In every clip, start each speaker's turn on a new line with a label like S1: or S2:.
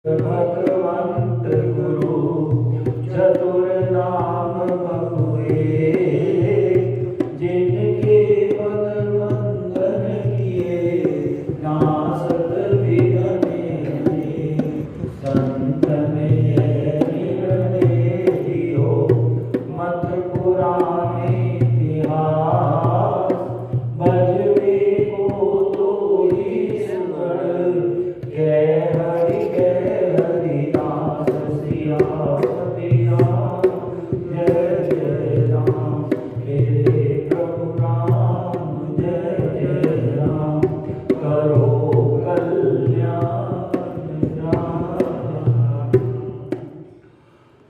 S1: भगवंत गुरु चतुर नाम बहुए, जिनके पद वंदन किए नासत विघ्ने, संतन निर्णय दियो मत पुराणे इतिहास, बजवे को तो ईश्वर कह हरि कह हरिदास, सियापति राम जय जय राम, मेरे प्रभु राम जय जय राम, करो कल्याण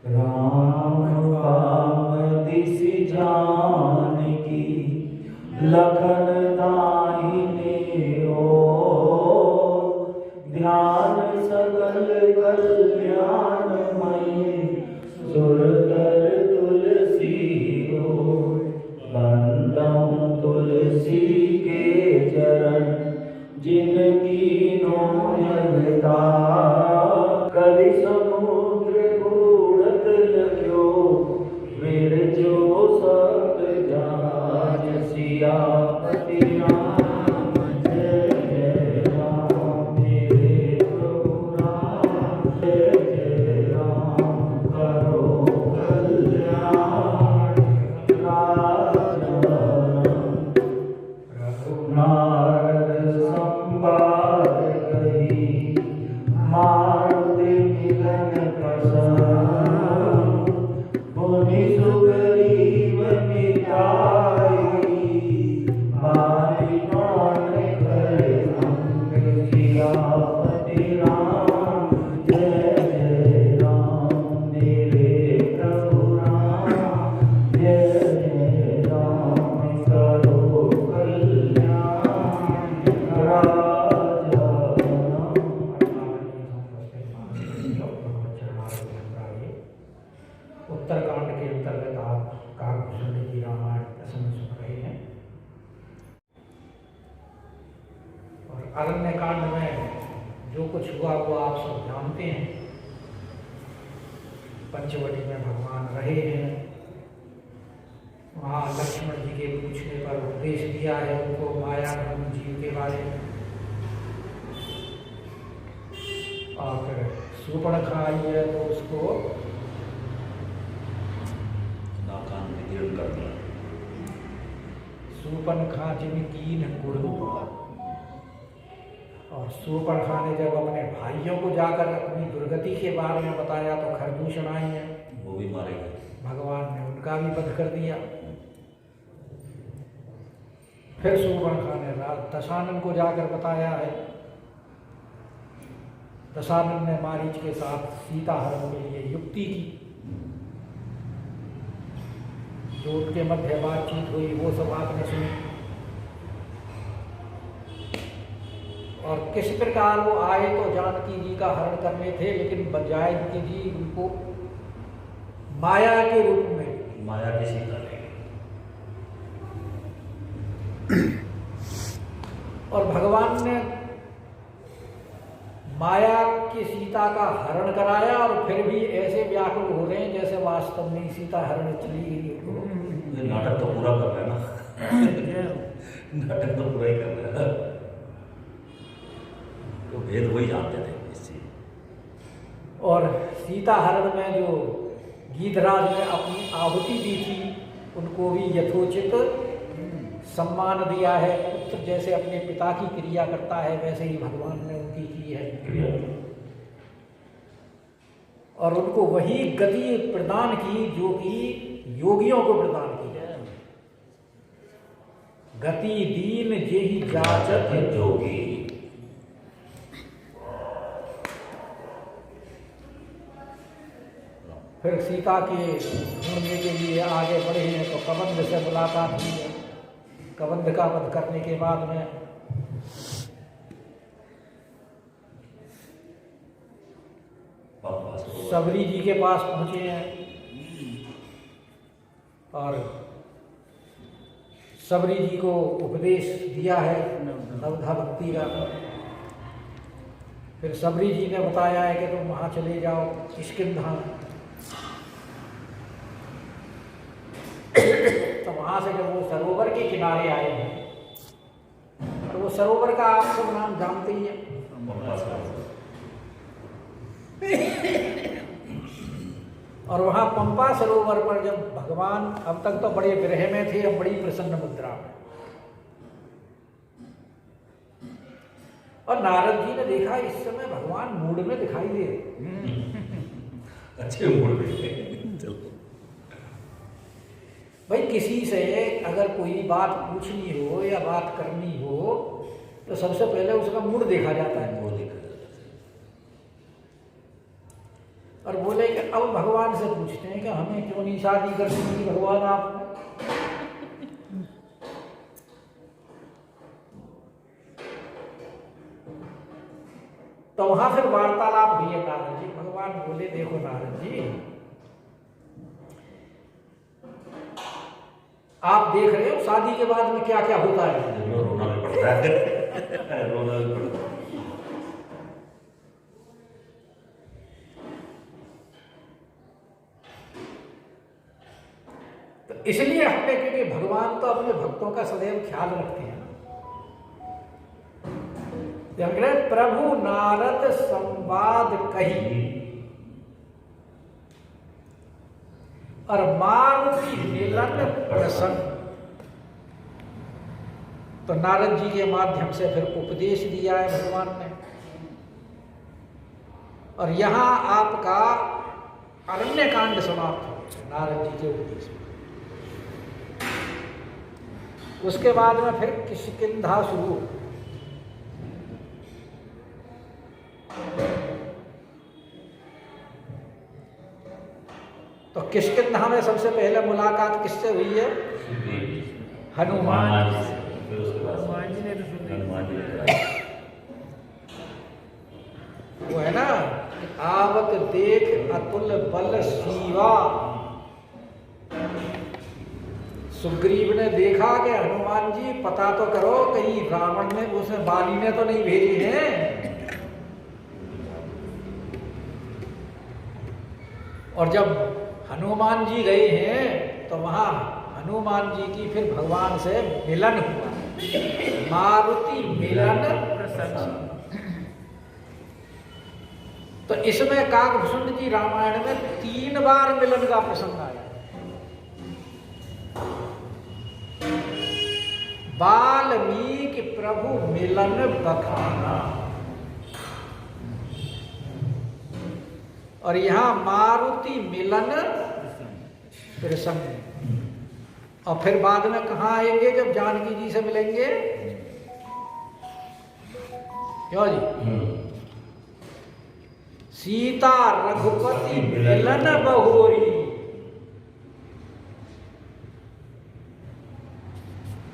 S1: राम राम दिसि जानकी, लखन दाहिने ओर, ध्यान सकल कल्याणमयी, सुरतर तुलसी ओर, बंदऊं तुलसी के चरण, जिनकी नो जगता, कलि समुद्र घूरत लग्यो, विरजो सब जहाज, सियापति राम जय जय राम, मेरे प्रभु राम जय जय राम, करो कल्याण नारद संवाद कही, मारुति मिलन प्रसन्न, मुनि सुग्रीव मिताई, मारि कौन करे अंग, सियापति राम जय जय राम, मेरे प्रभु राम जय जय राम, करो कल्याण राजा
S2: उत्तरकांड के अंतर्गत आप काकभूषण की रामायण प्रसंग सुन रहे हैं। और अरण्य कांड में जो कुछ हुआ वो आप सब जानते हैं। पंचवटी में भगवान रहे हैं, वहाँ लक्ष्मण जी के पूछने पर उपदेश दिया है उनको माया धर्म जीव के बारे में। और फिर सूर्पणखा आई है तो उसको
S3: कर दिया।
S2: सूर्पणखा जिन कीन गुण, और सूर्पणखा ने जब अपने भाइयों को जाकर अपनी दुर्गति के बारे में बताया तो खरदूषण आई है,
S3: वो भी मारे गए।
S2: भगवान ने उनका भी वध कर दिया। फिर सूर्पणखा ने दशानन को जाकर बताया है, दशानन ने मारीच के साथ सीता हरण के लिए युक्ति की, जो उनके मध्य बातचीत हुई वो सब आपने सुनी। और किस प्रकार वो आए तो जानकी जी का हरण करने थे, लेकिन जानकी जी उनको माया के रूप में,
S3: माया की सीता ले।
S2: और भगवान ने माया की सीता का हरण कराया, और फिर भी ऐसे व्याकुल हो रहे हैं जैसे वास्तव में सीता हरण चली गई।
S3: नाटक तो पूरा कर रहे हैं ना। नाटक तो पूरा ही कर रहे हैं, तो भेद वही जानते थे इस चीज।
S2: और सीता हरण में जो गीधराज ने अपनी आहुति दी थी, उनको भी यथोचित सम्मान दिया है। पुत्र जैसे अपने पिता की क्रिया करता है वैसे ही भगवान ने उनकी की है, और उनको वही गति प्रदान की जो कि योगियों को प्रदान की है। गति दीन जेहि जाचत
S3: जोगी।
S2: फिर सीता के ढूंढने के लिए आगे बढ़े हैं तो कबंध से मुलाकात हुई है। कबंध का वध करने के बाद में सबरी जी के पास पहुंचे हैं, और सबरी जी को उपदेश दिया है नवधा भक्ति का। फिर सबरी जी ने बताया है कि तुम वहाँ चले जाओ किष्किंधा। तो वहाँ से जब वो सरोवर के किनारे आए हैं, और वो सरोवर का आप सब नाम जानते ही हैं, और वहाँ पंपा सरोवर पर जब भगवान अब तक तो बड़े विरह में थे, अब बड़ी प्रसन्न मुद्रा में, और नारद जी ने देखा इस समय भगवान मूड में दिखाई दे रहे।
S3: अच्छे मूड में। चलो
S2: भाई किसी से अगर कोई बात पूछनी हो या बात करनी हो तो सबसे पहले उसका मूड देखा जाता है।
S3: वो देखा जाता है।
S2: और बोले कि अब भगवान से पूछते हैं कि हमें क्यों नहीं शादी करनी थी भगवान आपने। तो वहां फिर वार्तालाप भी है नारद जी। भगवान बोले देखो नारद जी, आप देख रहे हो शादी के बाद में क्या क्या होता है।
S3: रोना भी पड़ता है। रोना भी पड़ता है।
S2: तो इसलिए हमने, क्योंकि भगवान तो अपने भक्तों का सदैव ख्याल रखते हैं। प्रभु नारद संवाद कही और मारुति मिलन प्रसन्न। तो नारद जी के माध्यम से फिर उपदेश दिया है भगवान ने, और यहां आपका अरण्य कांड समाप्त हो नारद जी के उपदेश में। उसके बाद में फिर किष्किंधा शुरू। तो किष्किंधा में सबसे पहले मुलाकात किससे हुई है? हनुमान जी से।
S3: फिर उसके बाद
S4: हनुमान जी ने तो सुन ली।
S3: हनुमान जी ने
S2: वो है ना, आवत देख अतुल बल शिवा। सुग्रीव ने देखा कि हनुमान जी पता तो करो कहीं रावण ने, उसने बाली ने तो नहीं भेजी हैं। और जब हनुमान जी गए हैं तो वहां हनुमान जी की फिर भगवान से मिलन हुआ, मारुति मिलन प्रसन्न। तो इसमें काकभूषण जी रामायण में 3 बार मिलन का प्रसंग आया। वाल्मीकि प्रभु मिलन बखाना, और यहां मारुति मिलन प्रसन्न। और फिर बाद में कहां आएंगे जब जानकी जी से मिलेंगे? क्यों जी? सीता रघुपति मिलन बहोरी।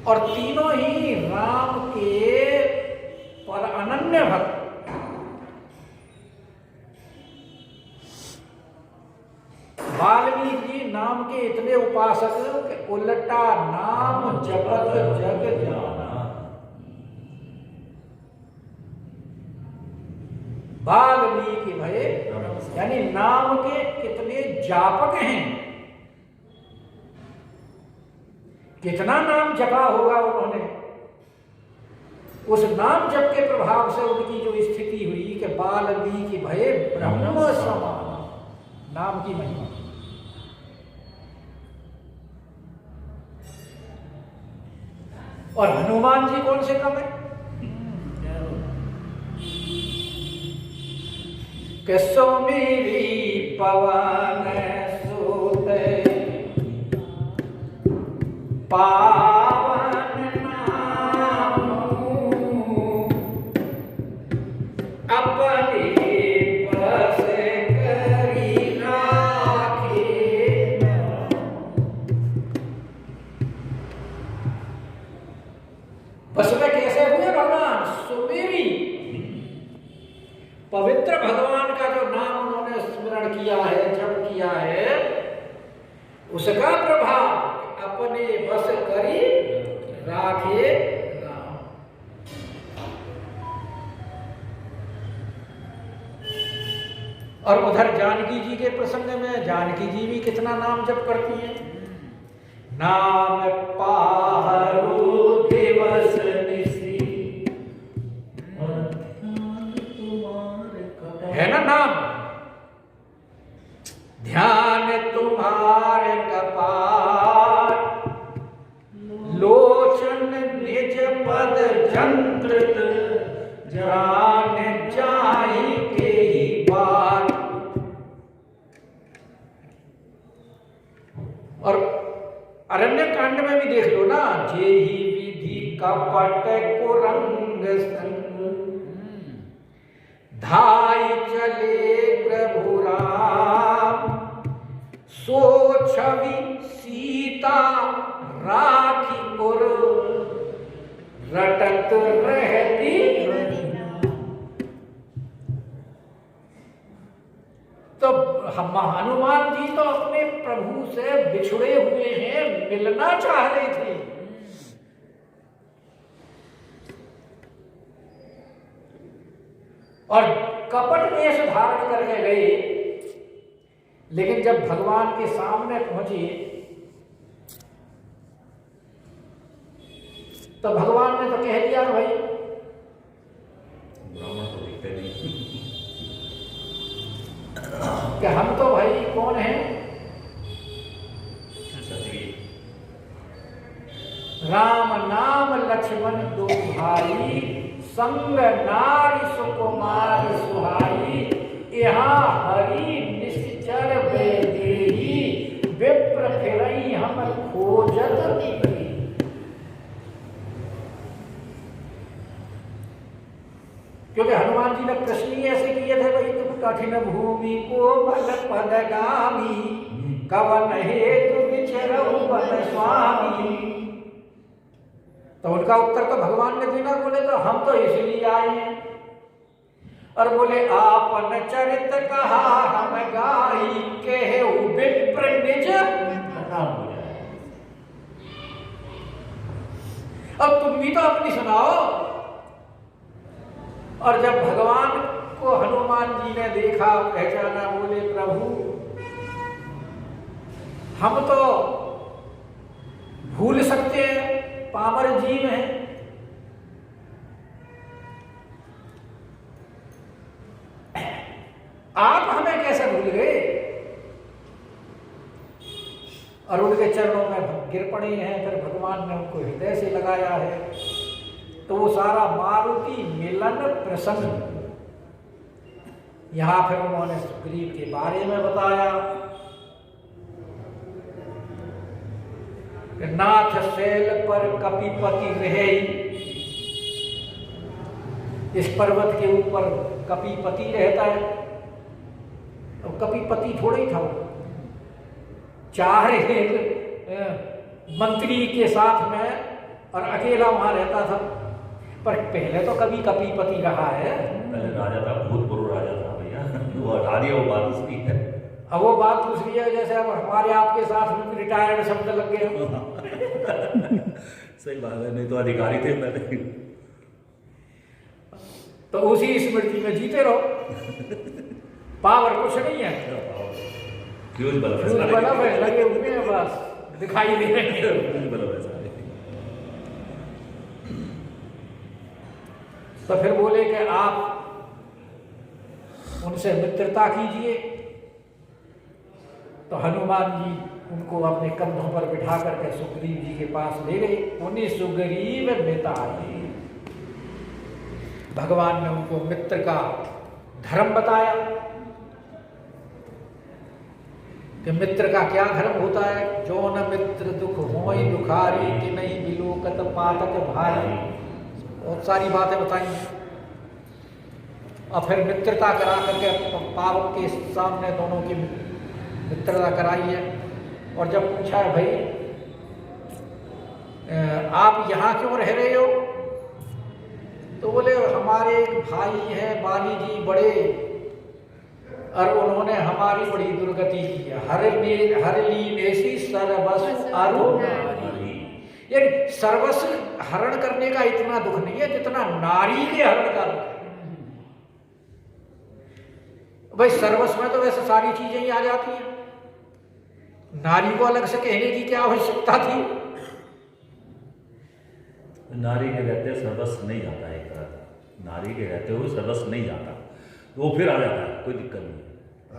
S2: और तीनों ही राम के पर अनन्य भक्त। वाल्मीकि जी नाम के इतने उपासक कि उल्टा नाम जपत जग जाना। वाल्मीकि भय यानी नाम के कितने जापक हैं, कितना नाम जपा होगा उन्होंने। उस नाम जप के प्रभाव से उनकी जो स्थिति हुई कि वाल्मीकि भय ब्रह्म समान, नाम की महिमा। और हनुमान जी कौन से कम है? कि सुमिरी पवन सुत पावन नाम अपने बस करी राखे। बस में कैसे हुए भगवान? सुमेरी, पवित्र भगवान का जो नाम उन्होंने स्मरण किया है, जप किया है, उसका प्रभाव अपने बस करी और उधर जानकी जी के प्रसंग में जानकी जी भी कितना नाम जप करती हैं। नाम पाहरु दिवस निसी, है ना नाम, ध्यान तुम्हारे कपाट, लोचन निज पद जंत्रित, जान जाई के ही बात। और अरण्य कांड में भी देख लो ना, जे ही विधि कपट कुरंग संग, धाई चले प्रभु राम, सो छवि सीता राखी और रटत रहती। तो हम हनुमान जी तो अपने प्रभु से बिछुड़े हुए हैं, मिलना चाह रहे थे। और कपट वेश धारण करके गए, लेकिन जब भगवान के सामने पहुंचे तो भगवान ने तो कह दिया भाई,
S3: ब्राह्मण तो दिखते नहीं
S2: कि हम तो भाई कौन हैं, राम नाम लक्ष्मण दो भाई, संग नारी सुकुमार सुहाई, यहाँ हरि निश्चर बेदेही, विप्र फिरई हम खोजत। क्योंकि हनुमान जी ने प्रश्न ही ऐसे किए थे, भाई तुम कठिन भूमि को बल पदगामी, कवन हेतु विचरऊ बन स्वामी। तो उनका उत्तर तो भगवान ने देना, बोले तो हम तो इसलिए आए हैं। और बोले आपन चरित कहा हम गाई, के विप्र निज। अब तुम भी तो अपनी सुनाओ। और जब भगवान को हनुमान जी ने देखा, पहचाना, बोले प्रभु हम तो भूल सकते हैं, पामर जीव हैं, आप हमें कैसे भूल गए। और उनके चरणों में गिर पड़े हैं। फिर भगवान ने उनको हृदय से लगाया है। तो वो सारा मारुति मिलन प्रसंग यहां फिर उन्होंने सुग्रीव के बारे में बताया कि नाथ शैल पर कपिपति रहे। इस पर्वत के ऊपर कपिपति रहता है। तो कपिपति थोड़ा ही था वो, चाहे एक मंत्री के साथ में और अकेला वहां रहता था। पर पहले तो कभी कपिपति रहा है।
S3: पहले राजा था, भूतपूर्व राजा था भैया। वो हटा दिया, वो बात उसकी है।
S2: अब वो बात दूसरी है, जैसे अब हमारे आपके साथ रिटायर्ड शब्द लग गए।
S3: सही बात है, नहीं तो अधिकारी थे पहले।
S2: तो उसी स्मृति में जीते रहो। पावर कुछ नहीं है,
S3: फ्यूज बल्ब
S2: है, लगे हुए हैं, बस दिखाई दे रहे हैं। तो फिर बोले कि आप उनसे मित्रता कीजिए। तो हनुमान जी उनको अपने कंधों पर बिठा करके सुग्रीव जी के पास ले गए। उन्हें सुग्रीव मिताई, भगवान ने उनको मित्र का धर्म बताया कि मित्र का क्या धर्म होता है। जो न मित्र दुख होई दुखारी, कि नहीं बिलोकत पातक भाई। बहुत सारी बातें बताई। और फिर मित्रता करा करके पावक के सामने दोनों की मित्रता कराई है। और जब पूछा है भाई आप यहाँ क्यों रह रहे हो, तो बोले हमारे एक भाई हैं बाली जी बड़े, और उन्होंने हमारी बड़ी दुर्गति की है। हर लीन ऐसी सर्वस्व अरुण, यानी सर्वस्व हरण करने का इतना दुख नहीं है जितना नारी के हरण का दुख है। भाई सर्वस्व में तो वैसे सारी चीजें ही आ जाती हैं, नारी को अलग से कहने की क्या आवश्यकता थी?
S3: नारी के रहते सर्वस्व नहीं जाता है, एक तरह का नारी के रहते हुए सर्वस्व नहीं जाता, तो वो फिर आ जाता है, कोई दिक्कत नहीं है।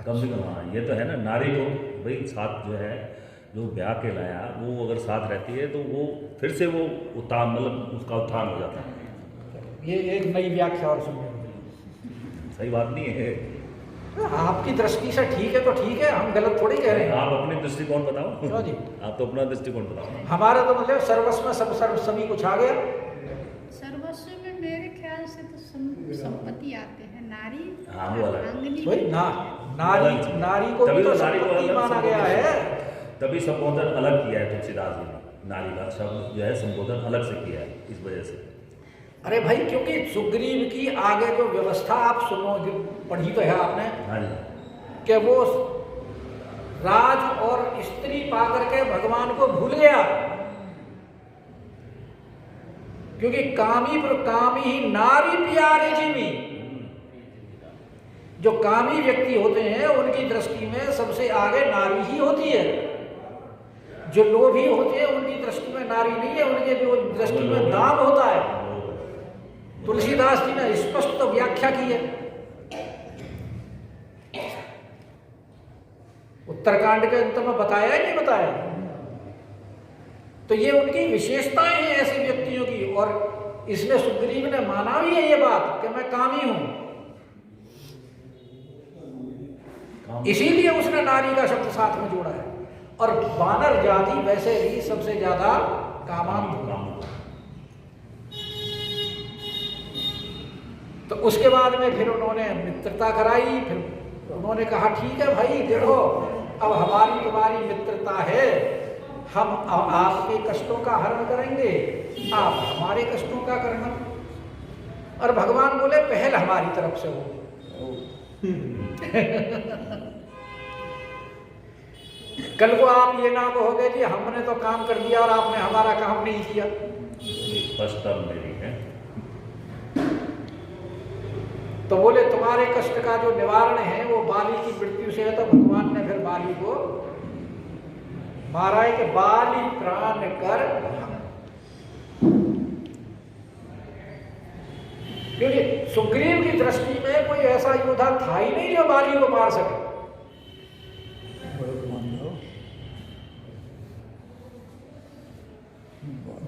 S3: कम से कम हाँ ये तो है ना, नारी को भाई साथ जो है, जो ब्याह के लाया वो अगर साथ रहती है तो वो फिर से वो उत्थान, मतलब उसका उत्थान हो जाता है।
S2: ये एक नई व्याख्या और सुनने को मिली।
S3: सही बात नहीं है।
S2: आपकी दृष्टि से ठीक है तो ठीक है, हम गलत थोड़ी कह रहे हैं।
S3: आप अपने दृष्टिकोण बताओ।
S2: क्यों जी?
S3: आप तो अपना दृष्टिकोण बताओ।
S2: हमारा तो मतलब सर्वस्व में सब सभी कुछ आ गया।
S4: सर्वस्व में मेरे ख्याल से तो संपत्ति आते हैं, नारी
S3: हाँ, वो अलग।
S4: अर्धांगिनी
S2: भाई नारी को भी तो संपत्ति माना गया है।
S3: तभी संबोधन अलग किया है तुलसीदास जी ने, नारी का शब्द जो है संबोधन अलग से किया है इस वजह से।
S2: अरे भाई क्योंकि सुग्रीव की आगे जो व्यवस्था आप सुनो, पढ़ी तो है आपने,
S3: हाँ जी,
S2: कि वो राज और स्त्री पाकर के भगवान को भूल गया, क्योंकि कामी ही नारी प्यारी जीवी। जो कामी व्यक्ति होते हैं उनकी दृष्टि में सबसे आगे नारी ही होती है। जो लोभी होते हैं उनकी दृष्टि में नारी नहीं है, उनके जो दृष्टि में दाम होता है। तुलसीदास जी ने स्पष्ट तो व्याख्या की है। उत्तरकांड के अंत में बताया ही नहीं बताया। तो ये उनकी विशेषताएं हैं ऐसे व्यक्तियों की, और इसमें सुग्रीव ने माना भी है ये बात कि मैं कामी हूं, इसीलिए उसने नारी का शब्द साथ में जोड़ा है। और वानर जाति वैसे ही सबसे ज्यादा कामांध। तो उसके बाद में फिर उन्होंने मित्रता कराई। फिर उन्होंने कहा ठीक है भाई देखो, अब हमारी तुम्हारी मित्रता है, हम आपके कष्टों का हरण करेंगे, आप हमारे कष्टों का करना। और भगवान बोले पहल हमारी तरफ से हो। कल को आप ये ना कहोगे जी हमने तो काम कर दिया और आपने हमारा काम नहीं किया।
S3: फर्स्ट टर्म मेरी है।
S2: तो बोले तुम्हारे कष्ट का जो निवारण है वो बाली की मृत्यु से है। तो भगवान ने फिर बाली को मारा है कि बाली प्राण कर, क्योंकि सुग्रीव की दृष्टि में कोई ऐसा योद्धा था ही नहीं जो बाली को मार सके।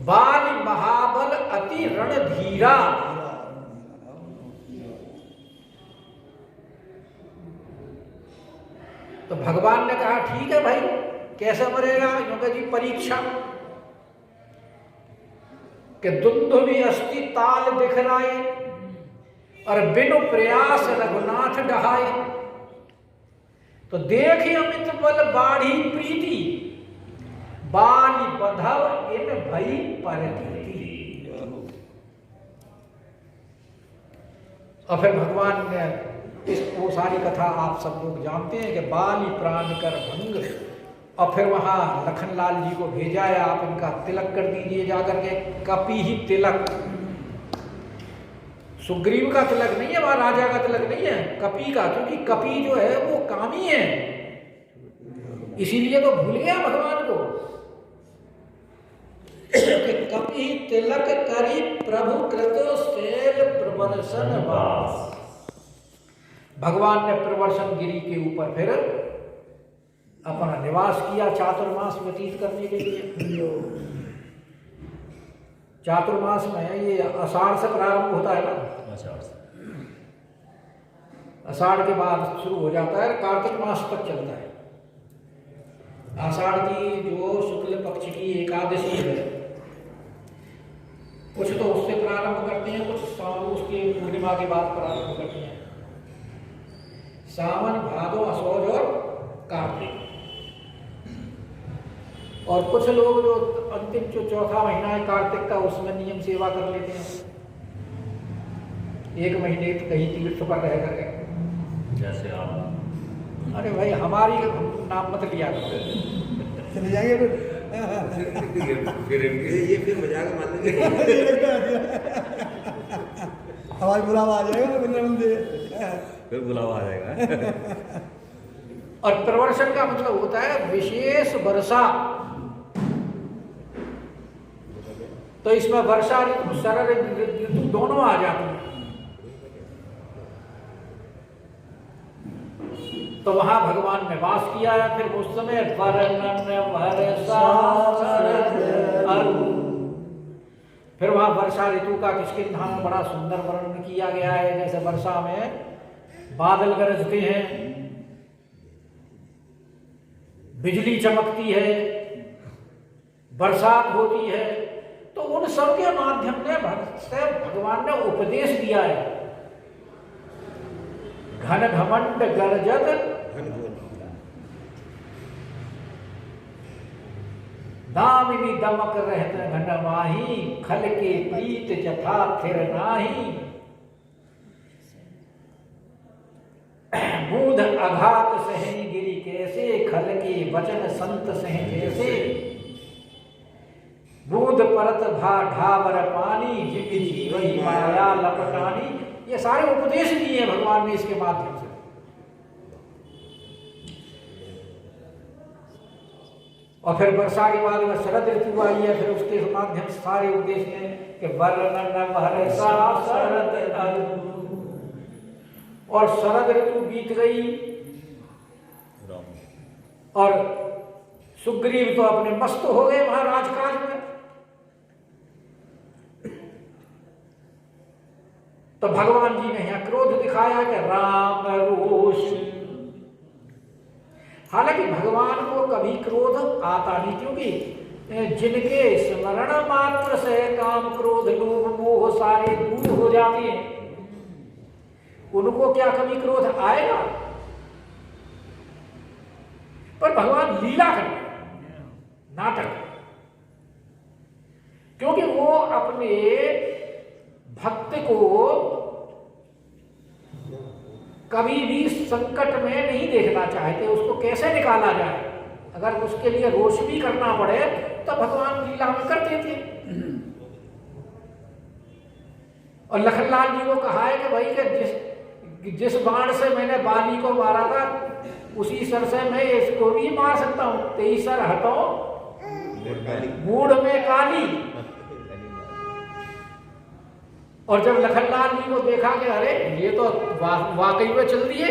S2: बाली महाबल अति रणधीरा। तो भगवान ने कहा ठीक है भाई, कैसे मरेगा? क्योंकि जी परीक्षा कि दुंदुभि अस्थि ताल दिखराए और बिनु प्रयास रघुनाथ डहाए। तो देखी अमित बल बाढ़ी प्रीति, बाली बधव इन भई परकीति। और फिर भगवान ने वो सारी कथा आप सब लोग जानते हैं कि बाली प्राण कर भंग। और फिर वहां लखनलाल जी को भेजा है, आप इनका तिलक कर दीजिए जाकर के। कपि ही तिलक, सुग्रीव का तिलक नहीं है, वहां राजा का तिलक नहीं है, कपि का। क्योंकि कपि जो है वो कामी है, इसीलिए तो भूल गया भगवान को। कपि तिलक करी प्रभु कृतो शैल प्रवर्षन वास। भगवान ने प्रवर्षण गिरी के ऊपर फिर अपना निवास किया चातुर्मास व्यतीत करने के लिए। चातुर्मास में ये आषाढ़ से प्रारंभ होता है ना, आषाढ़ के बाद शुरू हो जाता है, कार्तिक मास तक चलता है। आषाढ़ की जो शुक्ल पक्ष की एकादशी है, कुछ तो उससे प्रारंभ करते हैं, कुछ उसके पूर्णिमा के बाद प्रारंभ करते हैं। सावन, भादो, असौज और कार्तिक। और कुछ लोग जो अंतिम जो चौथा महीना है कार्तिक का, उसमें नियम सेवा कर लेते हैं, एक महीने कहीं तीर्थ पर रह करके।
S3: जैसे आप,
S2: अरे भाई हमारी नाम मत लिया करो।
S5: चले जाएंगे
S6: फिर मजाक मान लेंगे।
S5: हमारी बुलावा आ जाएगा वृंदावन से।
S3: फिर बुलावा आ जाएगा।
S2: और प्रवर्षण का मतलब होता है विशेष वर्षा। तो इसमें वर्षा ऋतु शरद ऋतु दोनों आ जाती है। तो वहां भगवान ने वास किया है। फिर उस समय फिर वहां वर्षा ऋतु का किष्किंधा में बड़ा सुंदर वर्णन किया गया है। जैसे वर्षा में बादल गरजते हैं, बिजली चमकती है, बरसात होती है। तो उन सब के माध्यम से भगवान ने उपदेश दिया है। घन घमंड गरजत दामिनी दमक रहत घन माही, खल के प्रीत जथा थिर नाही। बूढ़ आघात सहनी गिरी कैसे, खल के वचन संत सह जैसे। बूढ़ परत भा ढावर पानी, जिग जीवही माया लपटानी। ये सारे उपदेश दिए भगवान ने इसके माध्यम से। और फिर वर्षा के बाद में शरद ऋतु आई है। फिर उसके माध्यम से सारे उपदेश हैं कि वर्णन वर्षा शरद ऋतु। और शरद ऋतु बीत गई और सुग्रीव तो अपने मस्त हो गए वहां राजकाज में। तो भगवान जी ने यहाँ क्रोध दिखाया कि राम रोष। हालांकि भगवान को कभी क्रोध आता नहीं, क्योंकि जिनके स्मरण मात्र से काम क्रोध लोभ मोह सारे दूर हो जाते हैं, उनको क्या कभी क्रोध आएगा? पर भगवान लीला करते, नाटक, क्योंकि वो अपने भक्त को कभी भी संकट में नहीं देखना चाहते। उसको कैसे निकाला जाए, अगर उसके लिए रोष भी करना पड़े तो भगवान लीला में करते थे। और लखनलाल जी को कहा है कि भाई कि जिस बाण से मैंने बाली को मारा था उसी सर से मैं इसको भी मार सकता हूं। 23 सर हटो मूड में काली। और जब लखनलाल जी को देखा कि अरे ये तो वाकई में चल दिए,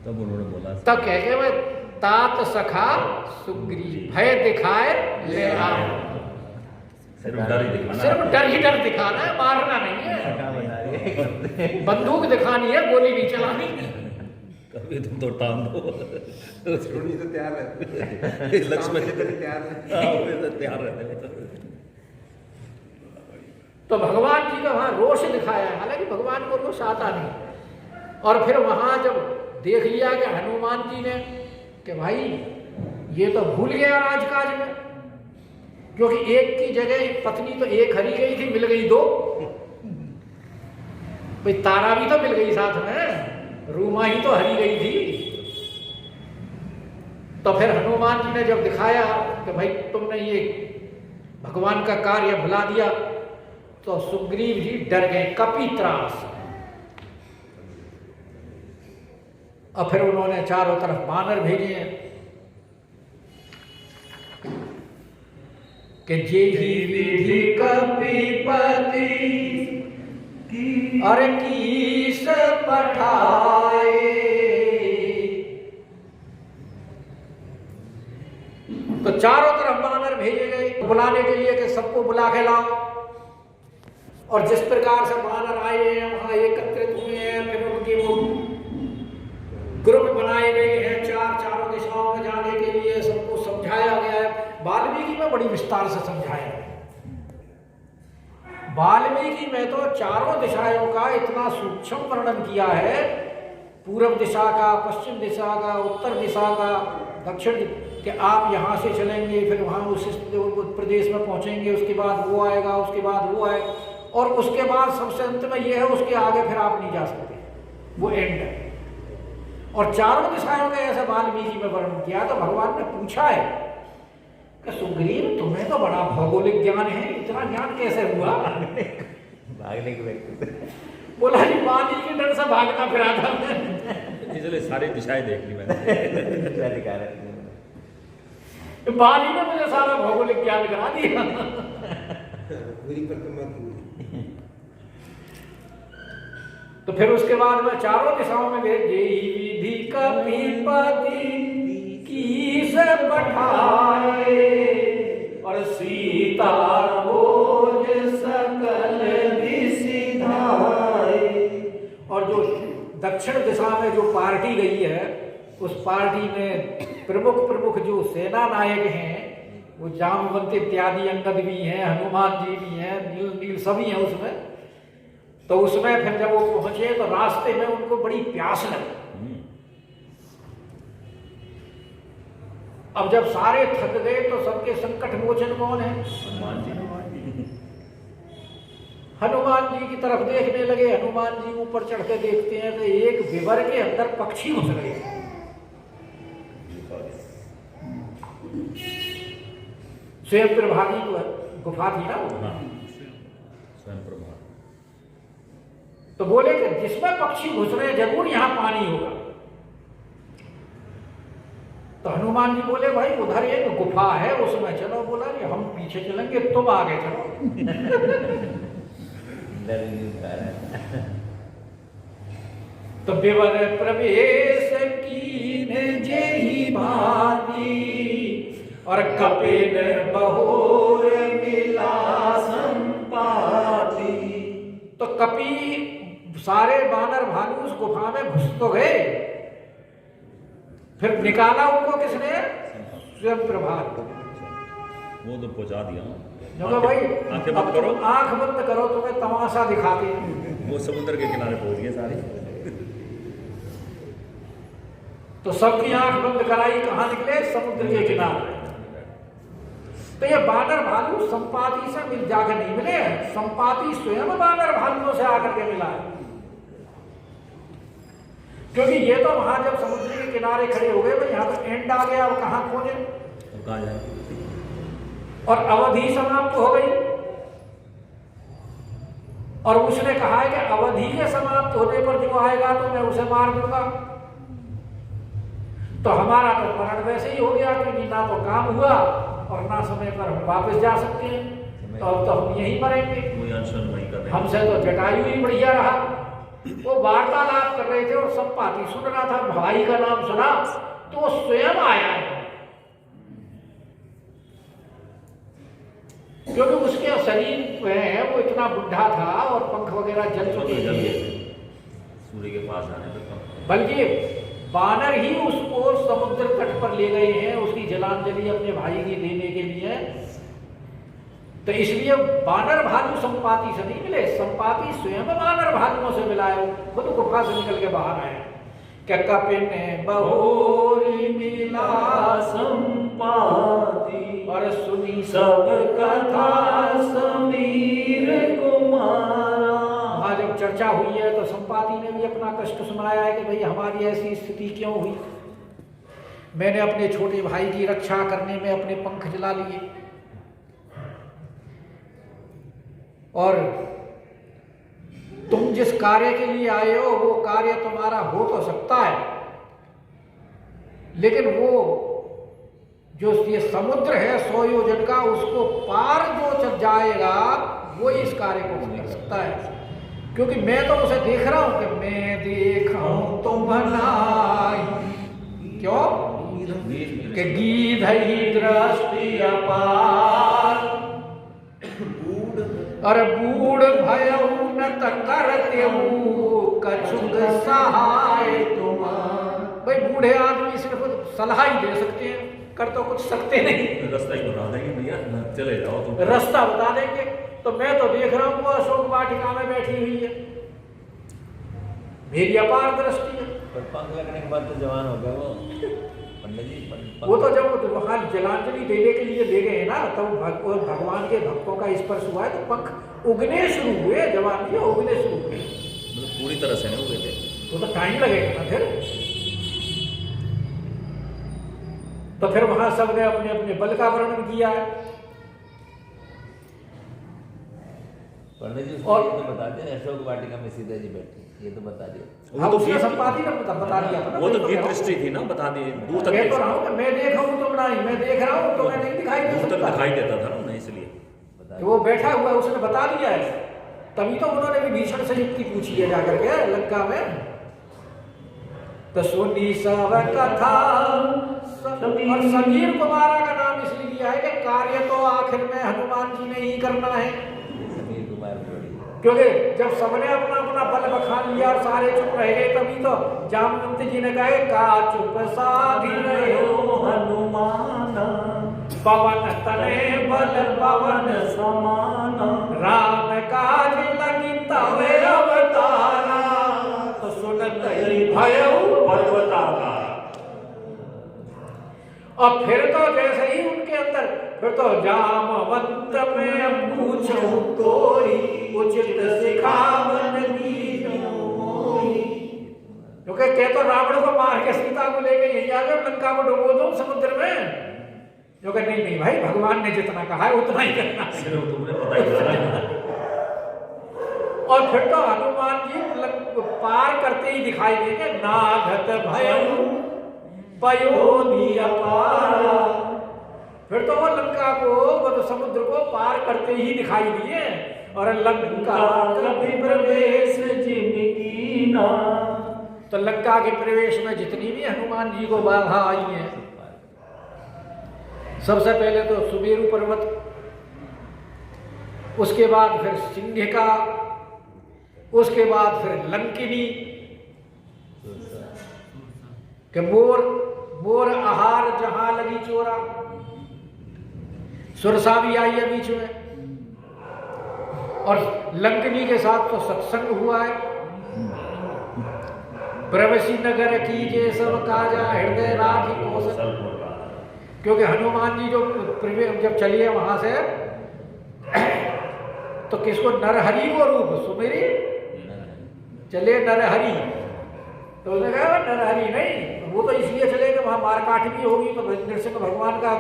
S3: तब उन्होंने बोला,
S2: तब कह के मैं तात सखा सुग्रीव भय दिखाए ले आओ। सिर्फ डर ही डर दिखाना है, मारना नहीं है। बंदूक दिखानी है, गोली नहीं चलानी।
S3: कभी तुम तो टांग दो,
S5: तो तैयार है,
S3: लक्ष्मण
S5: तैयार
S3: रहते।
S2: तो भगवान जी का वहां रोष दिखाया है, हालांकि भगवान को रोष आता नहीं। और फिर वहां जब देख लिया कि हनुमान जी ने कि भाई ये तो भूल गया राजकाज में, क्योंकि एक की जगह पत्नी तो एक हरी गई थी, मिल गई 2। भाई तारा भी तो मिल गई साथ में, रूमा ही तो हरी गई थी। तो फिर हनुमान जी ने जब दिखाया कि भाई तुमने ये भगवान का कार्य भुला दिया, तो सुग्रीव जी डर गए, कपी त्रास। और फिर उन्होंने चारों तरफ बानर भेजे कि जेहि विधि कपीपति अरे कीस पठाए। तो चारों तरफ बानर भेजे गए बुलाने के लिए कि सबको बुला के लाओ। और जिस प्रकार से बानर आए हैं वहां एकत्रित हुए हैं, फिर उनके वो ग्रुप बनाए गए हैं चारों दिशाओं में जाने के लिए, सबको समझाया गया है। वाल्मीकि में बड़ी विस्तार से समझाया है। वाल्मीकि में तो चारों दिशाओं का इतना सूक्ष्म वर्णन किया है, पूर्व दिशा का, पश्चिम दिशा का, उत्तर दिशा का, दक्षिण, कि आप यहाँ से चलेंगे फिर वहाँ उस प्रदेश में पहुँचेंगे, उसके बाद वो आएगा, उसके बाद वो आएगा, और उसके बाद सबसे अंत में ये है, उसके आगे फिर आप नहीं जा सकते, वो एंड है। और चारों दिशाओं का ऐसा वाल्मीकि में वर्णन किया। तो भगवान ने पूछा है कि सुग्रीव तुम्हें तो बड़ा भौगोलिक ज्ञान है, इतना ज्ञान कैसे हुआ?
S5: भागने के व्यक्ति
S2: बोला जी पानी के डर से भागता फिरा था मैं।
S3: इसलिए सारी दिशाएं देख ली मैंने।
S1: क्या दिखा रहे हैं?
S2: बाली ने मुझे सारा भौगोलिक ज्ञान करा दिया।
S5: पूरी परिक्रमा की।
S2: तो फिर उसके बाद में चारों दिशाओं में गए, विधि कपीपति की से पठाए और सीता खोज सकल दिशि धाए। और जो दक्षिण दिशा में जो पार्टी गई है, उस पार्टी में प्रमुख जो सेना नायक हैं, वो जामवंत इत्यादि अंगद भी हैं, हनुमान जी भी हैं, नील सभी हैं उसमें। तो उसमें फिर जब वो पहुंचे तो रास्ते में उनको बड़ी प्यास लगी। अब जब सारे थक गए तो सबके संकट मोचन कौन है? हनुमान जी की तरफ देखने लगे। हनुमान जी ऊपर चढ़ के देखते हैं तो एक विवर के अंदर पक्षी घुस गए। स्वयं प्रभागी गुफा थी ना वो।
S3: स्वयं प्रभा।
S2: तो बोले कि जिसमें पक्षी घुस रहे जरूर यहां पानी होगा। तो हनुमान जी बोले भाई उधर एक गुफा है उसमें चलो। बोला कि हम पीछे चलेंगे तुम आगे चलो। तो विवर प्रवेश कीने जेहि भांति और कपिल बहोर मिला संपाति। तो कपि सारे बानर भालू उस गुफा में घुस तो गए, फिर निकाला उनको किसने? स्वयं प्रभात।
S3: वो तो पहुंचा दिया।
S2: जो भाई
S3: आंखें
S2: अब
S3: बंद करो।
S2: तुम आंख बंद करो, तुम्हें तमाशा दिखाते हैं।
S3: वो समुद्र के किनारे पहुंच गए सारे।
S2: तो सबकी आंख बंद कराई, कहां निकले? समुद्र के किनारे। तो ये बानर भालू संपाति से मिल जाकर नहीं मिले, संपाति स्वयं बानर भालुओं से आकर के मिला है। क्योंकि ये तो वहां जब समुद्र के किनारे खड़े हो गए, यहाँ तो एंड आ गया, और कहां खोजे?
S3: कहाँ जाए?
S2: और अवधि समाप्त हो गई। और उसने कहा है कि अवधि के समाप्त होने पर जो आएगा तो मैं उसे मार दूंगा। तो हमारा तो मरण वैसे ही हो गया, क्योंकि ना तो काम हुआ और ना समय पर हम वापस जा सकते हैं। तो अब तो हम यहीं मरेंगे।
S3: कोई अनशन नहीं कर रहे।
S2: हमसे तो जटायु ही बढ़िया रहा। वो वार्तालाप कर रहे थे और संपाति सुन रहा था। भाई का नाम सुना तो वो स्वयं आया है, क्योंकि उसके शरीर में वो इतना बुढ़ा था और पंख वगैरह जल चुके थे।
S3: सूर्य के पास जाने पर
S2: बल्कि बानर ही उसको समुद्र तट पर ले गए हैं उसकी जलांजलि अपने भाई की देने के लिए। तो इसलिए बानर भालू संपाति से नहीं मिले, संपाति स्वयं बानर भालुओं से मिला है। खुद गुफा से निकल के बाहर आए। क्या कपिन बहोरी मिला संपाति और सुनी सब कथा समीर कुमारा। वहां जब चर्चा हुई है तो संपाति ने भी अपना कष्ट सुनाया है कि भाई हमारी ऐसी स्थिति क्यों हुई। मैंने अपने छोटे भाई की रक्षा करने में अपने पंख जला लिए और तुम जिस कार्य के लिए आए हो वो कार्य तुम्हारा हो तो सकता है, लेकिन वो जो ये समुद्र है 100 योजन का, उसको पार जो चल जाएगा वो इस कार्य को कर सकता है। क्योंकि मैं तो उसे देख रहा हूं कि मैं देखा हूं तुम बनाई। क्यों? कि गीध ही दृष्टि अपार और बूढ़ भयऊ न करते कछुक सहाय तुम्हार। भाई बूढ़े आदमी सिर्फ सलाह ही दे सकते हैं, कर तो कुछ सकते नहीं।
S3: रास्ता ही बता देंगे भैया, चले जाओ तुम।
S2: रास्ता बता देंगे। तो मैं तो देख रहा हूँ वो अशोक वाटिका में बैठी हुई है, मेरी अपार दृष्टि है।
S1: पर पंख लगने के बाद तो जवान हो गया वो पंडित जी।
S2: वो तो जब वहां जलांजलि देने के लिए ले गए ना, तब भगवान के भक्तों का स्पर्श हुआ है तो पंख उगने शुरू हुए, जवान जी उगने शुरू हुए।
S3: मतलब पूरी तरह से नहीं हुए थे।
S2: वो तो टाइम लगेगा ना फिर। तो फिर वहां सबने अपने अपने बल का वर्णन किया है।
S1: पंडित जी
S2: और-
S1: ये तो बता दें अशोक वाटिका में सीता जी बैठी, ये तो बता दिया।
S2: हाँ, उसने संपादी ने बता दिया था ना,
S3: वो तो
S2: मैं
S3: गीत
S2: कह रहा
S3: दृष्टि थी ना, बता दिए दूर तक
S2: कह तो रहा हूँ कि मैं देख रहा हूँ तो नहीं, मैं देख रहा हूँ तो मैं नहीं दिखाई दे
S3: दूर तक
S2: सकता।
S3: दिखाई देता था ना, इसलिए
S1: बता
S2: कि वो बैठा हुआ है, उसने बता दिया है, तभी तो उन्होंने विभीषण से युक्ति पूछी है जाकर के लंका में। तो सुनी सब कथा, और समीर कुमारा का नाम इसलिए लिया है कि कार्य तो आखिर में हनुमान जी ने ही करना है,
S1: समीर कुमार जोड़ी।
S2: क्योंकि जब सबने अपना अपना बल बखान लिया और सारे चुप रह गए, तभी तो जामवंत जी ने कहा का चुप साधी रहे हो
S3: हनुमाना,
S2: पवन तने बल पवन
S3: समान,
S2: राम काज लगी तवे अवतारा, तो सुनत ही भयउ
S3: पर्वताकार।
S2: और फिर तो जैसे ही उनके अंदर, फिर तो जामवंत में पूछो तोरी, उचित सिखावन दीनो मोहि। क्योंकि कह तो रावण को मार के सीता को लेके यही आ गए, लंका को डुबो दो समुद्र में। जो कि नहीं नहीं भाई, भगवान ने जितना कहा है उतना ही करना है।
S3: सिर्फ तुमने पता ही चला।
S2: और फिर तो हनुमान जी पार करते ही दिखाई देंगे, नाघत भयउ पयोधि अपारा। फिर तो वो लंका को, वो तो समुद्र को पार करते ही दिखाई दिए। और लंका कभी प्रवेश जिनकीना, तो लंका के प्रवेश में जितनी भी हनुमान जी को बाधा आई है, सबसे पहले तो सुमेरु पर्वत, उसके बाद फिर सिंहिका, उसके बाद फिर लंकिनी के मोर आहार जहां लगी चोरा, सुरसा भी आई है बीच में। और लंकिनी के साथ तो सत्संग हुआ है, प्रवेशी नगर कीजे सब काजा हृदय राखी कौशल। क्योंकि हनुमान जी जब चलिए वहां से, तो किसको नरहरि को रूप सुमेरी चले नरहरि, तो उसने कहा नरहरि नहीं, वो तो इसलिए चले कि वहां मारकाट भी होगी, तो नरसिंह भगवान का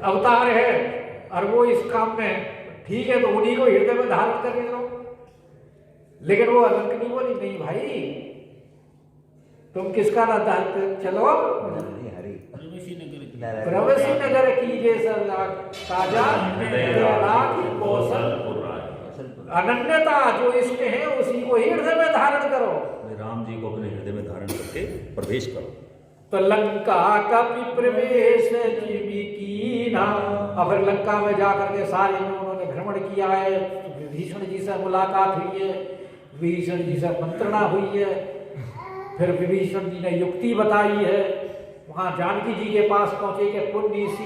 S2: अवतार है और वो इस काम में ठीक है, तो उन्हीं को हृदय में धारण करके लो। लेकिन वो लंकिनी बोली नहीं भाई, तुम किसका ना चलो प्रवेशी नगर कीजे सब काजा राखी कौशल। अनन्यता जो इष्ट है उसी को हृदय में धारण करो,
S3: राम जी को अपने हृदय में धारण करके प्रवेश करो।
S2: तो लंका का भी प्रवेश कीना। अब फिर लंका में जाकर के सारे में उन्होंने भ्रमण किया है, विभीषण जी से मुलाकात हुई है, विभीषण जी से मंत्रणा हुई है, फिर विभीषण जी ने युक्ति बताई है। वहां जानकी जी के पास पहुंचे कि पुण्य सी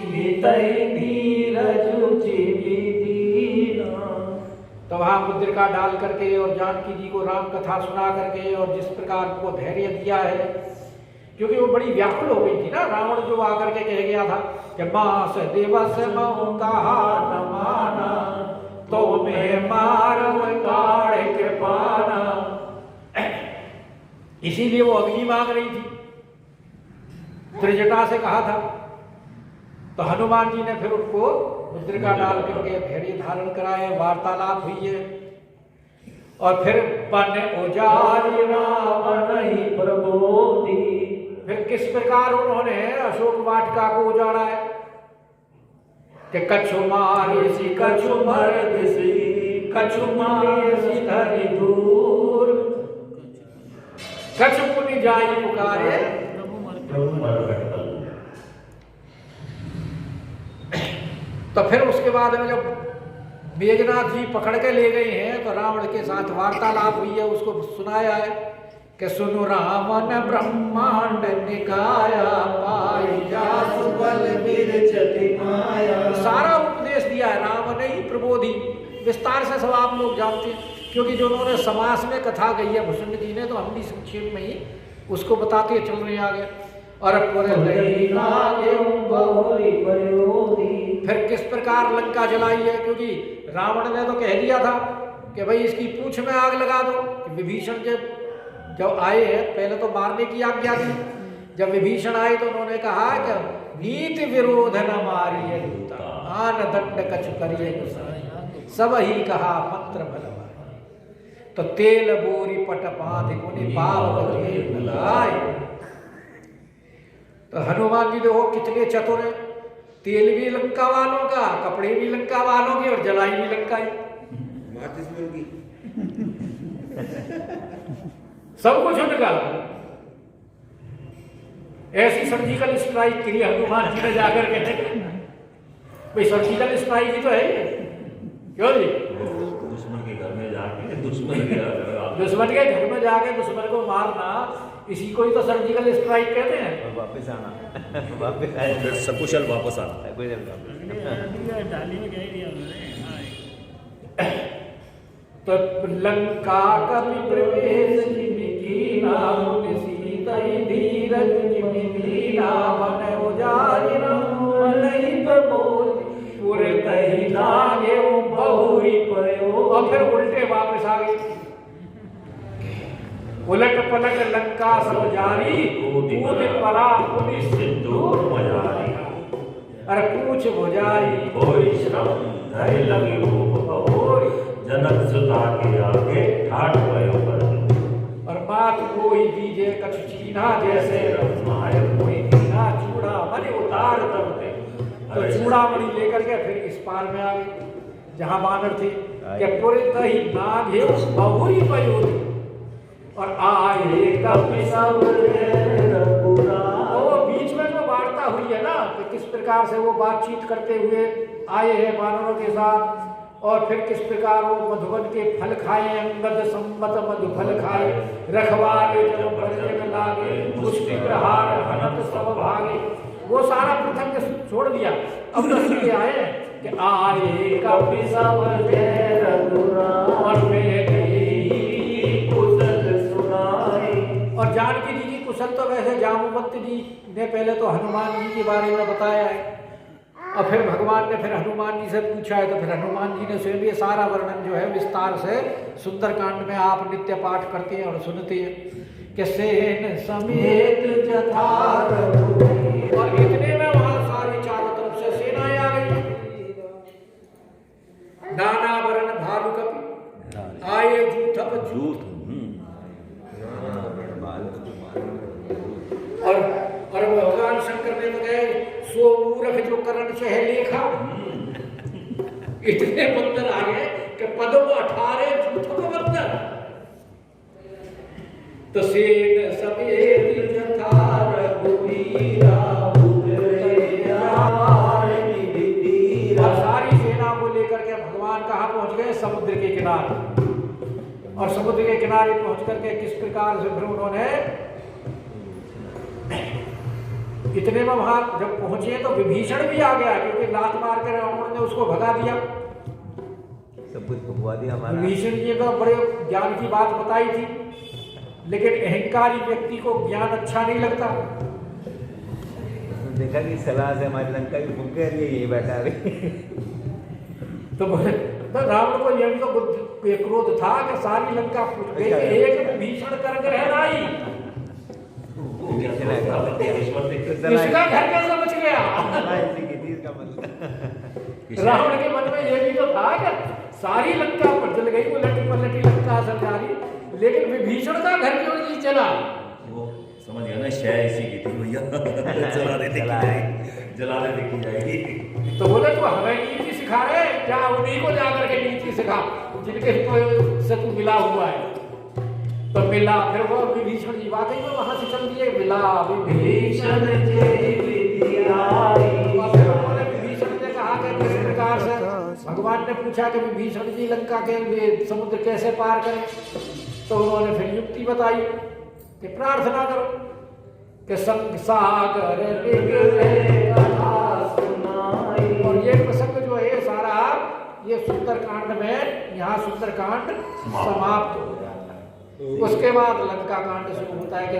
S2: तो वहां मुद्रिका डाल करके और जानकी जी को राम कथा सुना करके, और जिस प्रकार को धैर्य दिया है, क्योंकि वो बड़ी व्याकुल हो गई थी ना। रावण जो आकर के कह गया था कि मास दिवस मऊ कहा न माना, तो मैं मारव काढ़ कृपाना। इसीलिए वो अग्नि मांग रही थी, त्रिजटा से कहा था। तो हनुमान जी ने फिर उनको मुद्रिका डाल करके धैर्य धारण कराए, वार्तालाप हुई है। और फिर बन उजारि रावण ही प्रबोधि, फिर किस प्रकार उन्होंने अशोक वाटिका को उजाड़ा है कि कछु मारिसि कछु मरदिसि कछु मारिसि धरि दूर, कछु पुनि जाई पुकारे तो फिर उसके बाद में जब मेघनाथ जी पकड़ के ले गए हैं, तो रावण के साथ वार्तालाप हुई है, उसको सुनाया है कि सुनो रावण ब्रह्मांड निकाया, पाई जासु बल विरचति माया। सारा उपदेश दिया है रावण ही प्रबोधि, विस्तार से सब आप लोग जानते हैं, क्योंकि जो उन्होंने समास में कथा गई है भूषण जी ने, तो हम भी संक्षेप में ही उसको बताते चल रहे आगे। और फिर किस प्रकार लंका जलाई है, क्योंकि रावण ने तो कह दिया था कि भाई इसकी पूंछ में आग लगा दो। विभीषण जब आए हैं, पहले तो मारने की आज्ञा दी, जब विभीषण आए तो उन्होंने कहा कि नीति विरोध न मारिए, आन दंड कछु करिए, सब ही कहा मंत्र बलवान। तो तेल बोरी पट बांध मुनि पाव बुलाए। तो हनुमान जी देखो कितने चतुर हैं, तेल भी लंका वालों का, कपड़े भी लंका वालों के, और जलाई भी लंका ही,
S5: माचिस मिल गई।
S2: सब कुछ उनका। ऐसी सर्जिकल स्ट्राइक की हनुमान जी ने जाकर के, भाई सर्जिकल स्ट्राइक ही तो है ये, क्यों जी?
S3: दुश्मन के घर में जाके दुश्मन
S2: के घर में जाके दुश्मन को मारना, इसी को ही तो सर्जिकल स्ट्राइक कहते हैं।
S1: और वापस आना, वापस आए
S3: फिर सकुशल वापस आना।
S1: कोई जब
S2: तो लंका कवि प्रवेश कीना, मुनि सीता धीरज कीना, मन उजारि मनहि प्रमोद, पुर कहि लागे बहुरी पयो। और फिर उल्टे वापस आ गए, उलट पलट लंका सब जारी, कूद पड़ा पुनि सिंधु मजारी। अरे पूछ भुजारी
S3: कोई श्रम धरि लगी रूप बहोरी, जनक सुता के आगे ठाठ भयो कर।
S2: और बात कोई दीजे कछ छीना, जैसे रत्नाय कोई दीना, चूड़ामणि उतार तब थे। तो चूड़ामणि लेकर के फिर इस पार में आ गए जहां बानर थे, कि पुरे कही नागे बहुरी पयोरी, और आए कपि सब वो बीच में जो वार्ता हुई है ना, कि किस प्रकार से वो बातचीत करते हुए आए हैं वानरों के साथ, और फिर किस प्रकार वो मधुबन के फल खाए, अंगद संमत मधु फल खाए, रखवारे जब बरजन लागे, मुष्टि प्रहार हनत सब भागे। वो सारा प्रसंग छोड़ दिया, अब तो इसलिए आए कि आए कपि सब और जानकी जी की कुशल तो वैसे जामवंत जी ने पहले तो हनुमान जी के बारे में बताया है, और फिर भगवान ने फिर हनुमान जी से पूछा है, तो फिर हनुमान जी ने स्वयं ये सारा वर्णन जो है विस्तार से सुंदरकांड में आप नित्य पाठ करते हैं और सुनते हैं कि सेन समेत जथार, और इतने में वहां सारी चारों तरफ से सेनाएं आ गई, नाना वर्ण भालू कपि आए जूथप जूथ। और भगवान शंकर ने तो कहे सो मूर्ख जो करण से है लेखा। इतने बंदर आ गए कि पदों 18 जूथों बंदर। तो सेन समेत जथार रघुवीरा, और सारी सेना को लेकर के भगवान कहाँ पहुंच गए? समुद्र के किनारे। और समुद्र के किनारे पहुंच करके किस प्रकार से फिर उन्होंने इतने में वहां जब पहुंचे तो विभीषण भी आ गया, क्योंकि लात मार कर रावण ने उसको भगा दिया,
S1: सब कुछ भगवा दिया हमारा।
S2: विभीषण जी को बड़े ज्ञान की बात बताई थी, लेकिन अहंकारी व्यक्ति को ज्ञान अच्छा नहीं लगता।
S1: उसने देखा कि सलाह से हमारी लंका की भूख के लिए यही बैठा रही।
S2: तो रावण को यह तो क्रोध था कि सारी लंका फूट गई, एक विभीषण कर रह रही, इसका घर कैसे बच गया? रावण के मन में यह भी तो था कि सारी लंका पर जल गई, वो लटी पलटी लंका सरकारी, लेकिन विभीषण का घर क्यों नहीं चला?
S3: वो समझ गया ना, शय इसी की थी भैया। जलाने देखी जाएगी।
S2: तो बोले तो हमें नीति सिखा रहे, क्या उन्हीं को जाकर के नीति सिखा जिनके से तू मिला हुआ है। तो मिला, फिर वो विभीषण जी वाकई में वहां से चल दिए, मिला विभीषण विभीषण ने कहा कि किस प्रकार से भगवान ने पूछा कि विभीषण जी लंका के समुद्र कैसे पार करें, तो उन्होंने फिर युक्ति बताई कि प्रार्थना करो कि संसागर और ये प्रसंग जो है सारा ये सुंदरकांड में, यहाँ सुंदरकांड समाप्त हो जाता है। उसके बाद लंका कांड शुरू होता है कि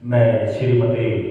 S3: मैं श्रीमती